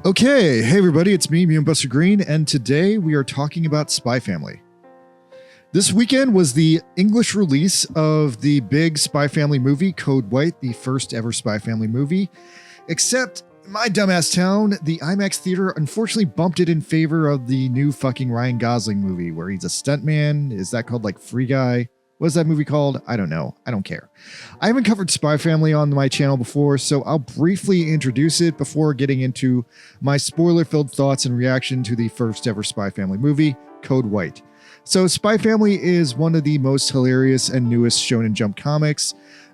Okay, hey everybody, it's me, Buster Green, and today we are talking about Spy Family. This weekend was the English release of the big Spy Family movie, Code White, the first ever Spy Family movie, except in my dumbass town, the IMAX theater unfortunately bumped it in favor of the new fucking Ryan Gosling movie where he's a stuntman. Is that called like Free Guy? What's that movie called? I don't know. I don't care. I haven't covered Spy Family on my channel before, so I'll briefly introduce it before getting into my spoiler-filled thoughts and reaction to the first ever Spy Family movie, Code White. So Spy Family is one of the most hilarious and newest Shonen Jump comics,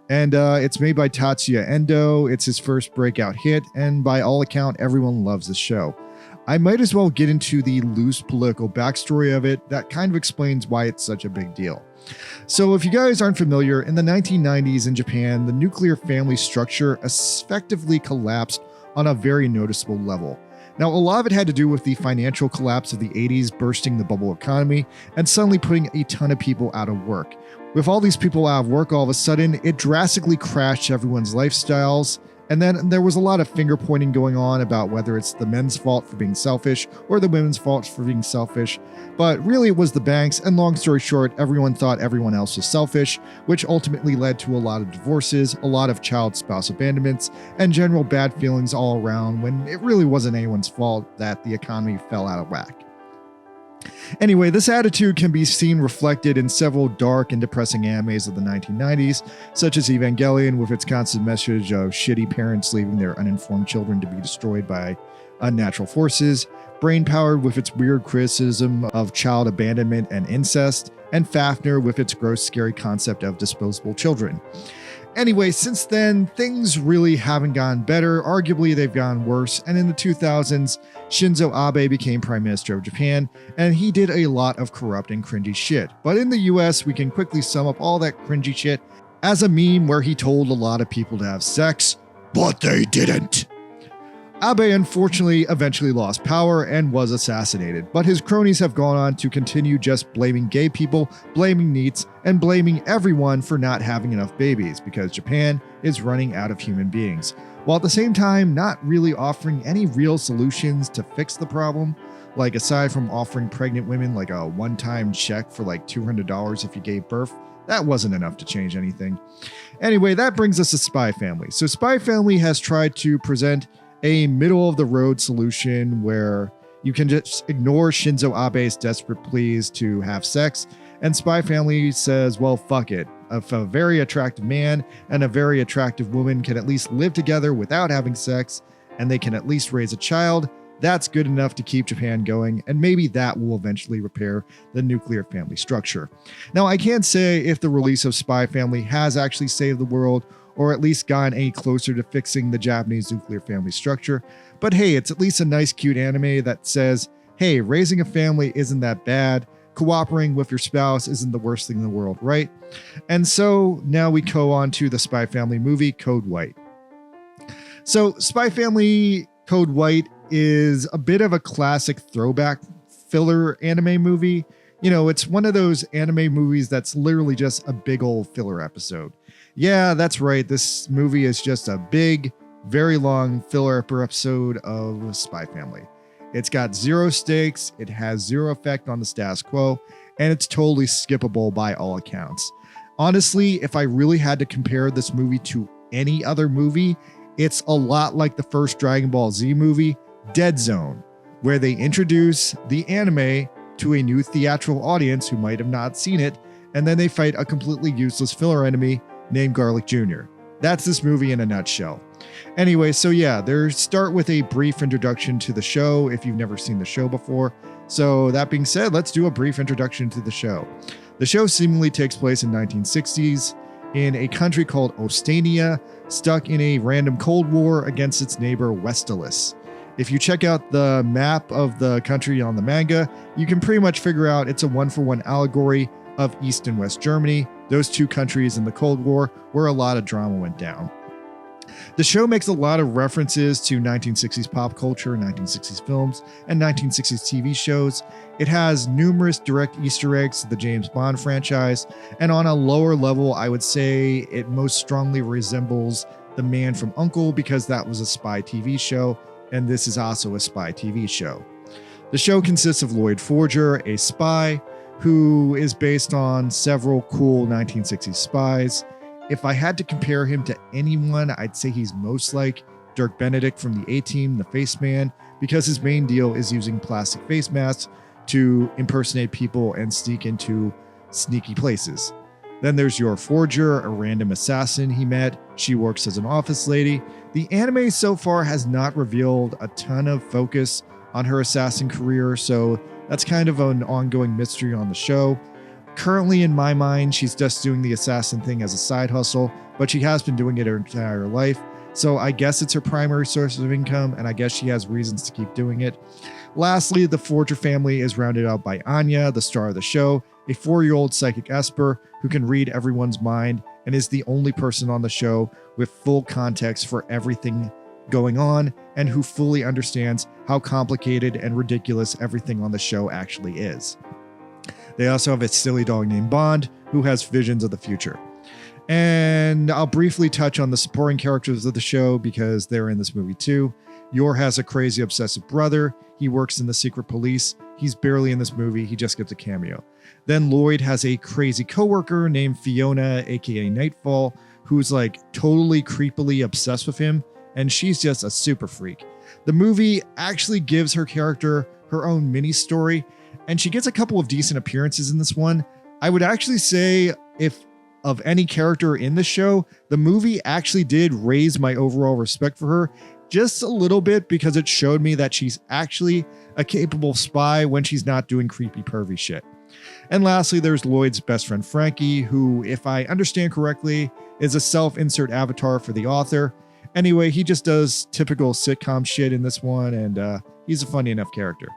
and it's made by Tatsuya Endo. It's his first breakout hit, and by all account, everyone loves this show. I might as well get into the loose political backstory of it that kind of explains why it's such a big deal. So if you guys aren't familiar, in the 1990s in Japan, the nuclear family structure effectively collapsed on a very noticeable level. Now, a lot of it had to do with the financial collapse of the 80s, bursting the bubble economy, and suddenly putting a ton of people out of work. With all these people out of work, all of a sudden, it drastically crashed everyone's lifestyles. And then there was a lot of finger pointing going on about whether it's the men's fault for being selfish or the women's fault for being selfish. But really it was the banks, and long story short, everyone thought everyone else was selfish, which ultimately led to a lot of divorces, a lot of child spouse abandonments, and general bad feelings all around when it really wasn't anyone's fault that the economy fell out of whack. Anyway, this attitude can be seen reflected in several dark and depressing animes of the 1990s, such as Evangelion with its constant message of shitty parents leaving their uninformed children to be destroyed by unnatural forces, Brain Powered with its weird criticism of child abandonment and incest, and Fafner with its gross, scary concept of disposable children. Anyway, since then, things really haven't gotten better. Arguably, they've gotten worse. And in the 2000s, Shinzo Abe became Prime Minister of Japan, and he did a lot of corrupt and cringy shit. But in the US, we can quickly sum up all that cringy shit as a meme where he told a lot of people to have sex, but they didn't. Abe unfortunately eventually lost power and was assassinated, but his cronies have gone on to continue just blaming gay people, blaming NEETs, and blaming everyone for not having enough babies because Japan is running out of human beings, while at the same time not really offering any real solutions to fix the problem. Like aside from offering pregnant women like a one-time check for like $200 if you gave birth, that wasn't enough to change anything. Anyway, that brings us to Spy Family. So Spy Family has tried to present a middle-of-the-road solution where you can just ignore Shinzo Abe's desperate pleas to have sex, and Spy Family says, well, fuck it. If a very attractive man and a very attractive woman can at least live together without having sex, and they can at least raise a child, that's good enough to keep Japan going, and maybe that will eventually repair the nuclear family structure. Now, I can't say if the release of Spy Family has actually saved the world, or at least gotten any closer to fixing the Japanese nuclear family structure. But hey, it's at least a nice, cute anime that says, hey, raising a family isn't that bad. Cooperating with your spouse isn't the worst thing in the world, right? And so now we go on to the Spy Family movie, Code White. So Spy Family Code White is a bit of a classic throwback filler anime movie. You know, it's one of those anime movies that's literally just a big old filler episode. Yeah, that's right. This movie is just a big, very long filler per episode of Spy Family. It's got zero stakes, it has zero effect on the status quo, and it's totally skippable by all accounts. Honestly, if I really had to compare this movie to any other movie, it's a lot like the first Dragon Ball Z movie, Dead Zone, where they introduce the anime to a new theatrical audience who might have not seen it, and then they fight a completely useless filler enemy named Garlic Jr. That's this movie in a nutshell. Anyway, so yeah, they start with a brief introduction to the show if you've never seen the show before. So that being said, let's do a brief introduction to the show. The show seemingly takes place in 1960s in a country called Ostania, stuck in a random Cold War against its neighbor Westalis. If you check out the map of the country on the manga, you can pretty much figure out it's a one-for-one allegory of East and West Germany, those two countries in the Cold War where a lot of drama went down. The show makes a lot of references to 1960s pop culture, 1960s films, and 1960s TV shows. It has numerous direct Easter eggs to the James Bond franchise, and on a lower level, I would say it most strongly resembles The Man from U.N.C.L.E. because that was a spy TV show and this is also a spy TV show. The show consists of Lloyd Forger, a spy who is based on several cool 1960s spies. If I had to compare him to anyone, I'd say he's most like Dirk Benedict from the A-Team, the Face Man, because his main deal is using plastic face masks to impersonate people and sneak into sneaky places. Then there's Your Forger, a random assassin he met. She works as an office lady. The anime so far has not revealed a ton of focus on her assassin career, so that's kind of an ongoing mystery on the show. Currently, in my mind, she's just doing the assassin thing as a side hustle, but she has been doing it her entire life. So I guess it's her primary source of income, and I guess she has reasons to keep doing it. Lastly, the Forger family is rounded out by Anya, the star of the show, a 4-year-old psychic esper who can read everyone's mind and is the only person on the show with full context for everything going on and who fully understands how complicated and ridiculous everything on the show actually is. They also have a silly dog named Bond who has visions of the future. And I'll briefly touch on the supporting characters of the show because they're in this movie too. Yor has a crazy obsessive brother. He works in the secret police. He's barely in this movie. He just gets a cameo. Then Lloyd has a crazy coworker named Fiona, aka Nightfall, who's like totally creepily obsessed with him, and she's just a super freak. The movie actually gives her character her own mini story, and she gets a couple of decent appearances in this one. I would actually say, if of any character in the show, the movie actually did raise my overall respect for her just a little bit because it showed me that she's actually a capable spy when she's not doing creepy pervy shit. And lastly, there's Lloyd's best friend Frankie, who, if I understand correctly, is a self-insert avatar for the author. Anyway, he just does typical sitcom shit in this one, and he's a funny enough character.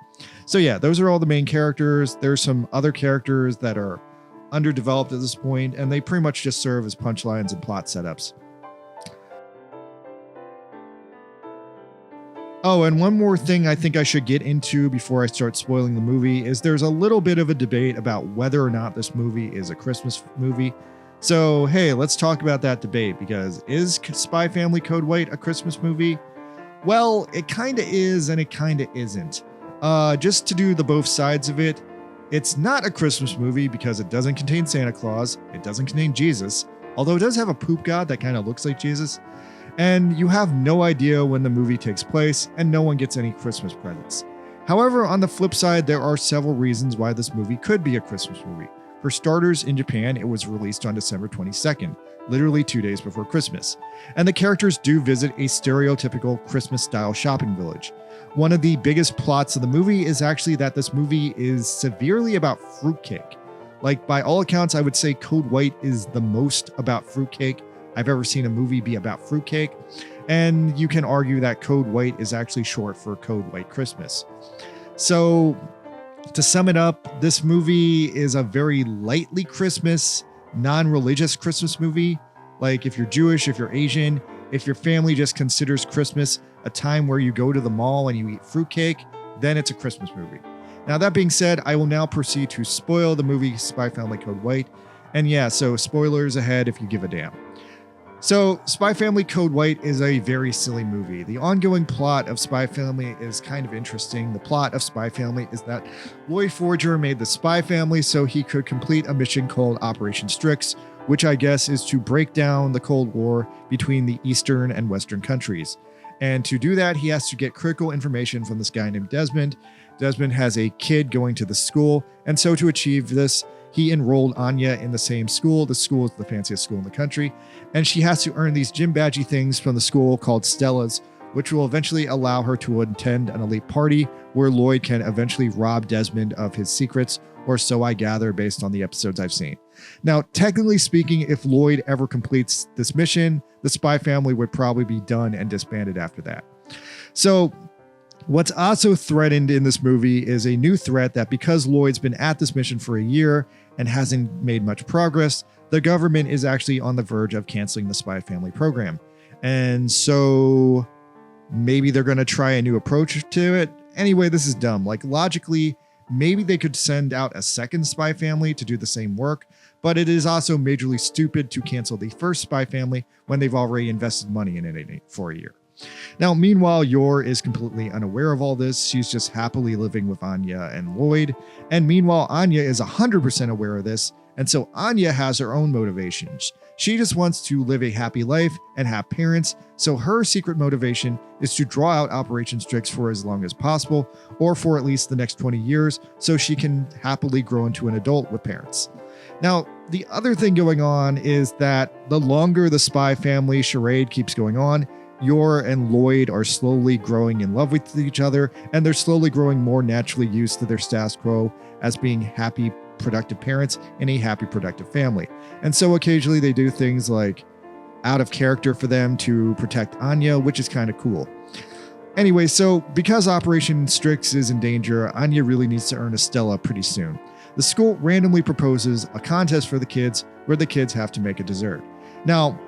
So yeah, those are all the main characters. There's some other characters that are underdeveloped at this point, and they pretty much just serve as punchlines and plot setups. Oh, and one more thing I think I should get into before I start spoiling the movie is there's a little bit of a debate about whether or not this movie is a Christmas movie. So, hey, let's talk about that debate, because is Spy Family Code White a Christmas movie? Well, it kind of is and it kind of isn't. Just to do the both sides of it, it's not a Christmas movie because it doesn't contain Santa Claus, it doesn't contain Jesus, although it does have a poop god that kind of looks like Jesus. And you have no idea when the movie takes place, and no one gets any Christmas presents. However, on the flip side, there are several reasons why this movie could be a Christmas movie. For starters, in Japan, it was released on December 22nd, literally 2 days before Christmas. And the characters do visit a stereotypical Christmas-style shopping village. One of the biggest plots of the movie is actually that this movie is severely about fruitcake. Like, by all accounts, I would say Code White is the most about fruitcake I've ever seen a movie be about fruitcake, and you can argue that Code White is actually short for Code White Christmas. So, to sum it up, this movie is a very lightly Christmas, non-religious Christmas movie. Like, if you're Jewish, if you're Asian, if your family just considers Christmas a time where you go to the mall and you eat fruitcake, then it's a Christmas movie. Now, that being said, I will now proceed to spoil the movie Spy Family Code White. And yeah, so spoilers ahead if you give a damn. So, Spy Family Code White is a very silly movie. The ongoing plot of Spy Family is kind of interesting. The plot of Spy Family is that Lloyd Forger made the Spy Family so he could complete a mission called Operation Strix, which I guess is to break down the Cold War between the Eastern and Western countries. And to do that, he has to get critical information from this guy named Desmond. Desmond has a kid going to the school, and so to achieve this, he enrolled Anya in the same school. The school is the fanciest school in the country, and she has to earn these gym badgy things from the school called Stella's, which will eventually allow her to attend an elite party where Lloyd can eventually rob Desmond of his secrets, or so I gather based on the episodes I've seen. Now, technically speaking, if Lloyd ever completes this mission, the Spy Family would probably be done and disbanded after that. So, what's also threatened in this movie is a new threat that because Lloyd's been at this mission for a year and hasn't made much progress, the government is actually on the verge of canceling the Spy Family program. And so maybe they're going to try a new approach to it. Anyway, this is dumb. Like, logically, maybe they could send out a second Spy Family to do the same work, but it is also majorly stupid to cancel the first Spy Family when they've already invested money in it for a year. Now, meanwhile, Yor is completely unaware of all this. She's just happily living with Anya and Lloyd. And meanwhile, Anya is 100% aware of this. And so Anya has her own motivations. She just wants to live a happy life and have parents. So her secret motivation is to draw out Operation Strix for as long as possible, or for at least the next 20 years, so she can happily grow into an adult with parents. Now, the other thing going on is that the longer the spy family charade keeps going on, Yor and Lloyd are slowly growing in love with each other, and they're slowly growing more naturally used to their status quo as being happy, productive parents in a happy, productive family. And so occasionally they do things like out of character for them to protect Anya, which is kind of cool. Anyway, so because Operation Strix is in danger, Anya really needs to earn a Stella pretty soon. The school randomly proposes a contest for the kids where the kids have to make a dessert. Now,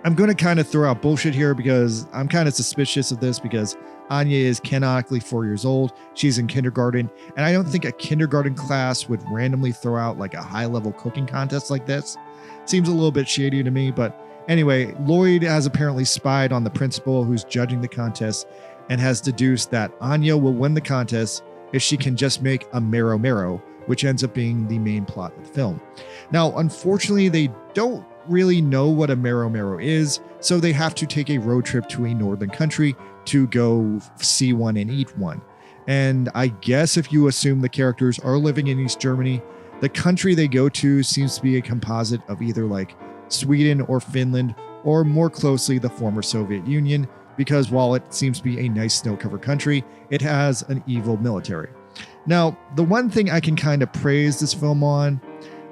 I'm going to kind of throw out bullshit here because I'm kind of suspicious of this because Anya is canonically 4 years old. She's in kindergarten, and I don't think a kindergarten class would randomly throw out like a high-level cooking contest like this. Seems a little bit shady to me, but anyway, Lloyd has apparently spied on the principal who's judging the contest and has deduced that Anya will win the contest if she can just make a marrow marrow, which ends up being the main plot of the film. Now, unfortunately, they don't really know what a marrow marrow is, so they have to take a road trip to a northern country to go see one and eat one. And I guess if you assume the characters are living in East Germany, the country they go to seems to be a composite of either like Sweden or Finland, or more closely the former Soviet Union, because while it seems to be a nice snow-covered country, it has an evil military. Now, the one thing I can kind of praise this film on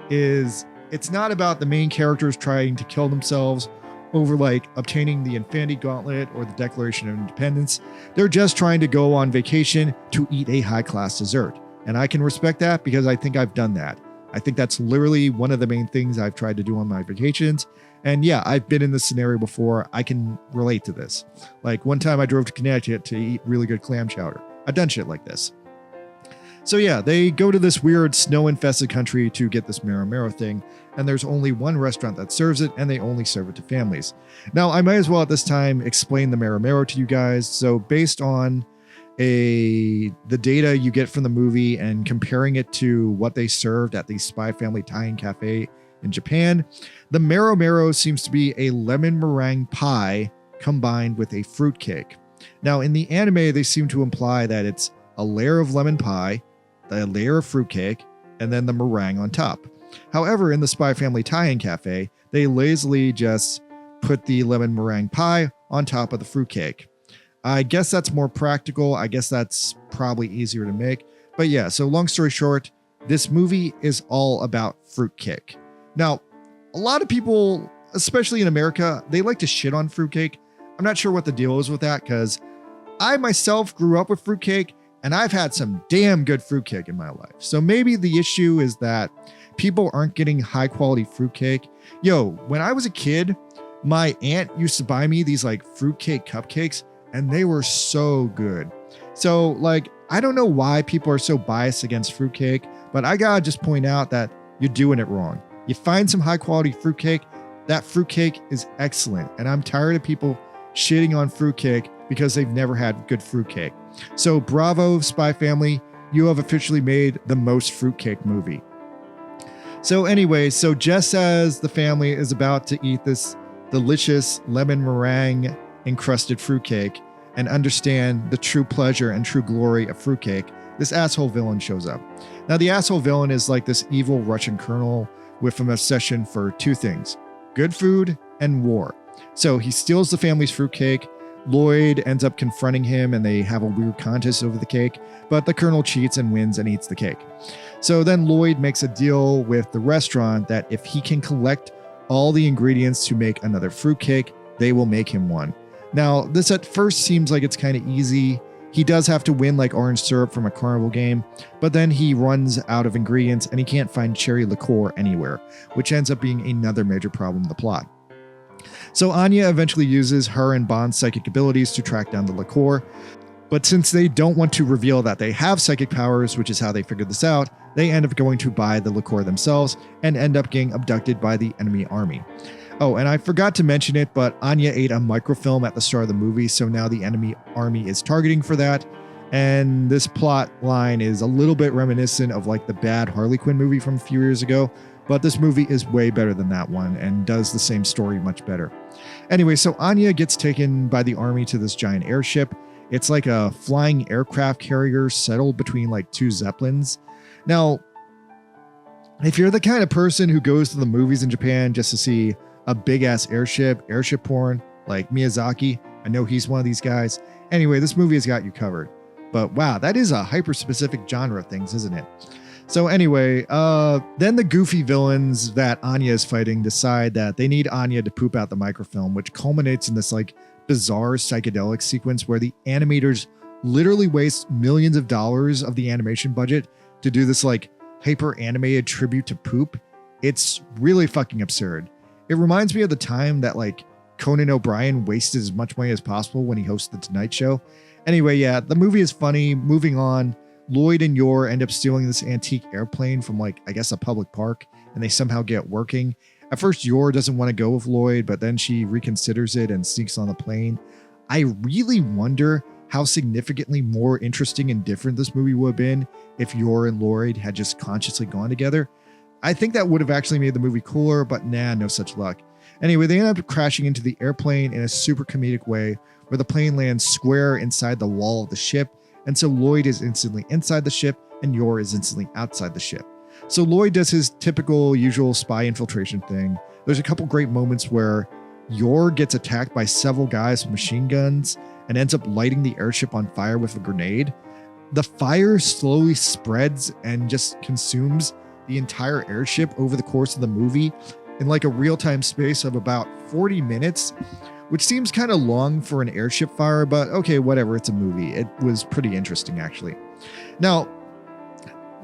is it's not about the main characters trying to kill themselves over like obtaining the Infinity Gauntlet or the Declaration of Independence. They're just trying to go on vacation to eat a high-class dessert. And I can respect that because I think I've done that. I think that's literally one of the main things I've tried to do on my vacations. And yeah, I've been in this scenario before. I can relate to this. Like one time I drove to Connecticut to eat really good clam chowder. I've done shit like this. So yeah, they go to this weird snow-infested country to get this marrow marrow thing, and there's only one restaurant that serves it, and they only serve it to families. Now, I might as well at this time explain the marrow marrow to you guys. So based on the data you get from the movie and comparing it to what they served at the Spy Family Thai Cafe in Japan, the marrow marrow seems to be a lemon meringue pie combined with a fruitcake. Now, in the anime, they seem to imply that it's a layer of lemon pie, a layer of fruitcake, and then the meringue on top. However, in the Spy Family Thai Cafe, they lazily just put the lemon meringue pie on top of the fruitcake. I guess that's more practical. I guess that's probably easier to make. But yeah, so long story short, this movie is all about fruitcake. Now, a lot of people, especially in America, they like to shit on fruitcake. I'm not sure what the deal is with that because I myself grew up with fruitcake and I've had some damn good fruitcake in my life. So maybe the issue is that people aren't getting high quality fruitcake. Yo, when I was a kid, my aunt used to buy me these like fruitcake cupcakes and they were so good. So like, I don't know why people are so biased against fruitcake, but I gotta just point out that you're doing it wrong. You find some high quality fruitcake, that fruitcake is excellent. And I'm tired of people shitting on fruitcake because they've never had good fruitcake. So bravo, Spy Family, you have officially made the most fruitcake movie. So anyway, so just as the family is about to eat this delicious lemon meringue encrusted fruitcake and understand the true pleasure and true glory of fruitcake, this asshole villain shows up. Now the asshole villain is like this evil Russian colonel with an obsession for two things: good food and war. So he steals the family's fruitcake. Lloyd ends up confronting him and they have a weird contest over the cake, but the colonel cheats and wins and eats the cake. So then Lloyd makes a deal with the restaurant that if he can collect all the ingredients to make another fruitcake, they will make him one. Now, this at first seems like it's kind of easy. He does have to win like orange syrup from a carnival game, but then he runs out of ingredients and he can't find cherry liqueur anywhere, which ends up being another major problem in the plot. So Anya eventually uses her and Bond's psychic abilities to track down the liqueur, but since they don't want to reveal that they have psychic powers, which is how they figured this out, they end up going to buy the liqueur themselves and end up getting abducted by the enemy army. Oh, and I forgot to mention it, but Anya ate a microfilm at the start of the movie, so now the enemy army is targeting for that. And this plot line is a little bit reminiscent of like the bad Harley Quinn movie from a few years ago, but this movie is way better than that one and does the same story much better. Anyway, so Anya gets taken by the army to this giant airship. It's like a flying aircraft carrier settled between like two Zeppelins. Now, if you're the kind of person who goes to the movies in Japan just to see a big ass airship porn like Miyazaki, I know he's one of these guys. Anyway, this movie has got you covered. But wow, that is a hyper specific genre of things, isn't it? So anyway, then the goofy villains that Anya is fighting decide that they need Anya to poop out the microfilm, which culminates in this like bizarre psychedelic sequence where the animators literally waste millions of dollars of the animation budget to do this like hyper animated tribute to poop. It's really fucking absurd. It reminds me of the time that like Conan O'Brien wasted as much money as possible when he hosted the Tonight Show. Anyway, yeah, the movie is funny. Moving on, Lloyd and Yor end up stealing this antique airplane from like, I guess a public park, and they somehow get working. At first, Yor doesn't want to go with Lloyd, but then she reconsiders it and sneaks on the plane. I really wonder how significantly more interesting and different this movie would have been if Yor and Lloyd had just consciously gone together. I think that would have actually made the movie cooler, but nah, no such luck. Anyway, they end up crashing into the airplane in a super comedic way where the plane lands square inside the wall of the ship, and so Lloyd is instantly inside the ship and Yor is instantly outside the ship. So Lloyd does his typical usual spy infiltration thing. There's a couple great moments where Yor gets attacked by several guys with machine guns and ends up lighting the airship on fire with a grenade. The fire slowly spreads and just consumes the entire airship over the course of the movie in like a real-time space of about 40 minutes, which seems kind of long for an airship fire, but okay, whatever, it's a movie. It was pretty interesting, actually. Now,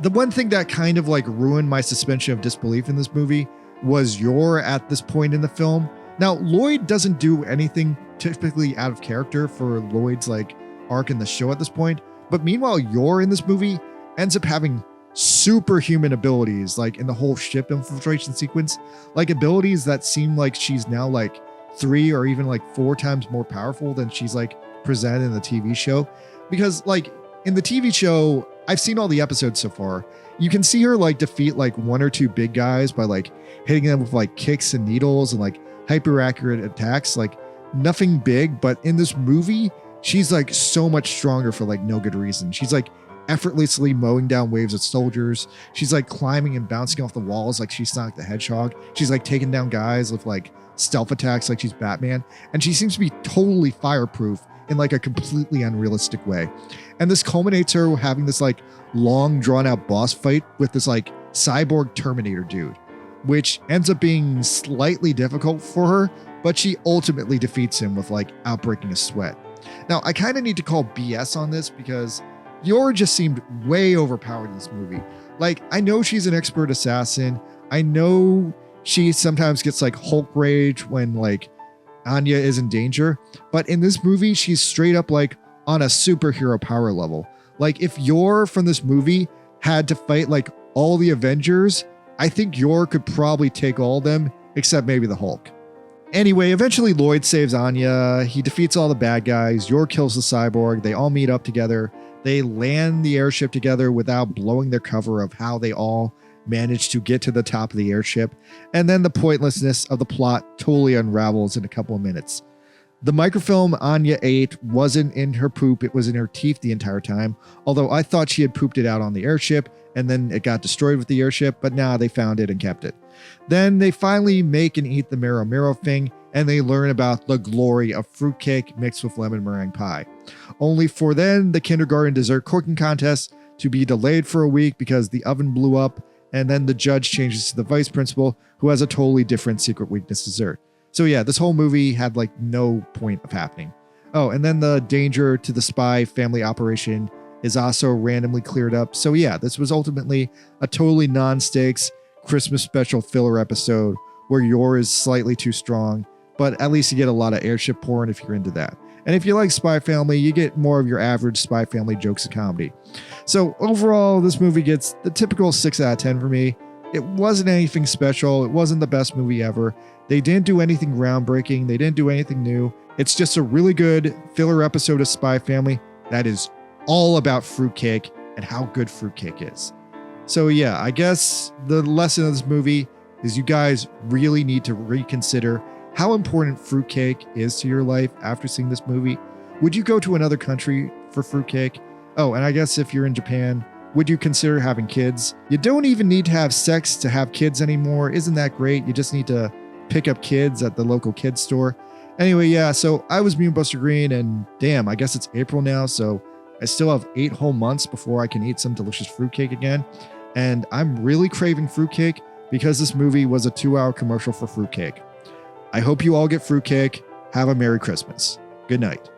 the one thing that kind of like ruined my suspension of disbelief in this movie was Yor at this point in the film. Now, Lloyd doesn't do anything typically out of character for Lloyd's like arc in the show at this point, but meanwhile, Yor in this movie ends up having superhuman abilities, like in the whole ship infiltration sequence, like abilities that seem like she's now like 3 or even like 4 times more powerful than she's like presented in the TV show. Because like in the TV show, I've seen all the episodes so far. You can see her like defeat like 1 or 2 big guys by like hitting them with like kicks and needles and like hyper accurate attacks, like nothing big. But in this movie, she's like so much stronger for like no good reason. She's like effortlessly mowing down waves of soldiers. She's like climbing and bouncing off the walls like she's Sonic the Hedgehog. She's like taking down guys with like stealth attacks like she's Batman. And she seems to be totally fireproof in like a completely unrealistic way. And this culminates her having this like long drawn out boss fight with this like cyborg Terminator dude, which ends up being slightly difficult for her, but she ultimately defeats him with like outbreaking a sweat. Now, I kind of need to call BS on this because Yor just seemed way overpowered in this movie. Like, I know she's an expert assassin. I know she sometimes gets like Hulk rage when like Anya is in danger, but in this movie, she's straight up like on a superhero power level. Like if Yor from this movie had to fight like all the Avengers, I think Yor could probably take all of them except maybe the Hulk. Anyway, eventually Lloyd saves Anya. He defeats all the bad guys. Yor kills the cyborg. They all meet up together. They land the airship together without blowing their cover of how they all managed to get to the top of the airship. And then the pointlessness of the plot totally unravels in a couple of minutes. The microfilm Anya ate wasn't in her poop. It was in her teeth the entire time. Although I thought she had pooped it out on the airship and then it got destroyed with the airship, but nah, they found it and kept it. Then they finally make and eat the marrow marrow thing, and they learn about the glory of fruitcake mixed with lemon meringue pie. Only for then the kindergarten dessert cooking contest to be delayed for a week because the oven blew up, and then the judge changes to the vice principal who has a totally different secret weakness dessert. So yeah, this whole movie had like no point of happening. Oh, and then the danger to the spy family operation is also randomly cleared up. So yeah, this was ultimately a totally non-stakes Christmas special filler episode where Yor is slightly too strong, but at least you get a lot of airship porn if you're into that. And if you like Spy Family, you get more of your average Spy Family jokes and comedy. So overall, this movie gets the typical 6 out of 10 for me. It wasn't anything special. It wasn't the best movie ever. They didn't do anything groundbreaking. They didn't do anything new. It's just a really good filler episode of Spy Family that is all about fruitcake and how good fruitcake is. So yeah, I guess the lesson of this movie is you guys really need to reconsider how important fruitcake is to your life after seeing this movie. Would you go to another country for fruitcake? Oh, and I guess if you're in Japan, would you consider having kids? You don't even need to have sex to have kids anymore. Isn't that great? You just need to pick up kids at the local kids store. Anyway, yeah, so I was Buster Green, and damn, I guess it's April now, so I still have 8 whole months before I can eat some delicious fruitcake again. And I'm really craving fruitcake because this movie was a 2-hour commercial for fruitcake. I hope you all get fruitcake. Have a Merry Christmas. Good night.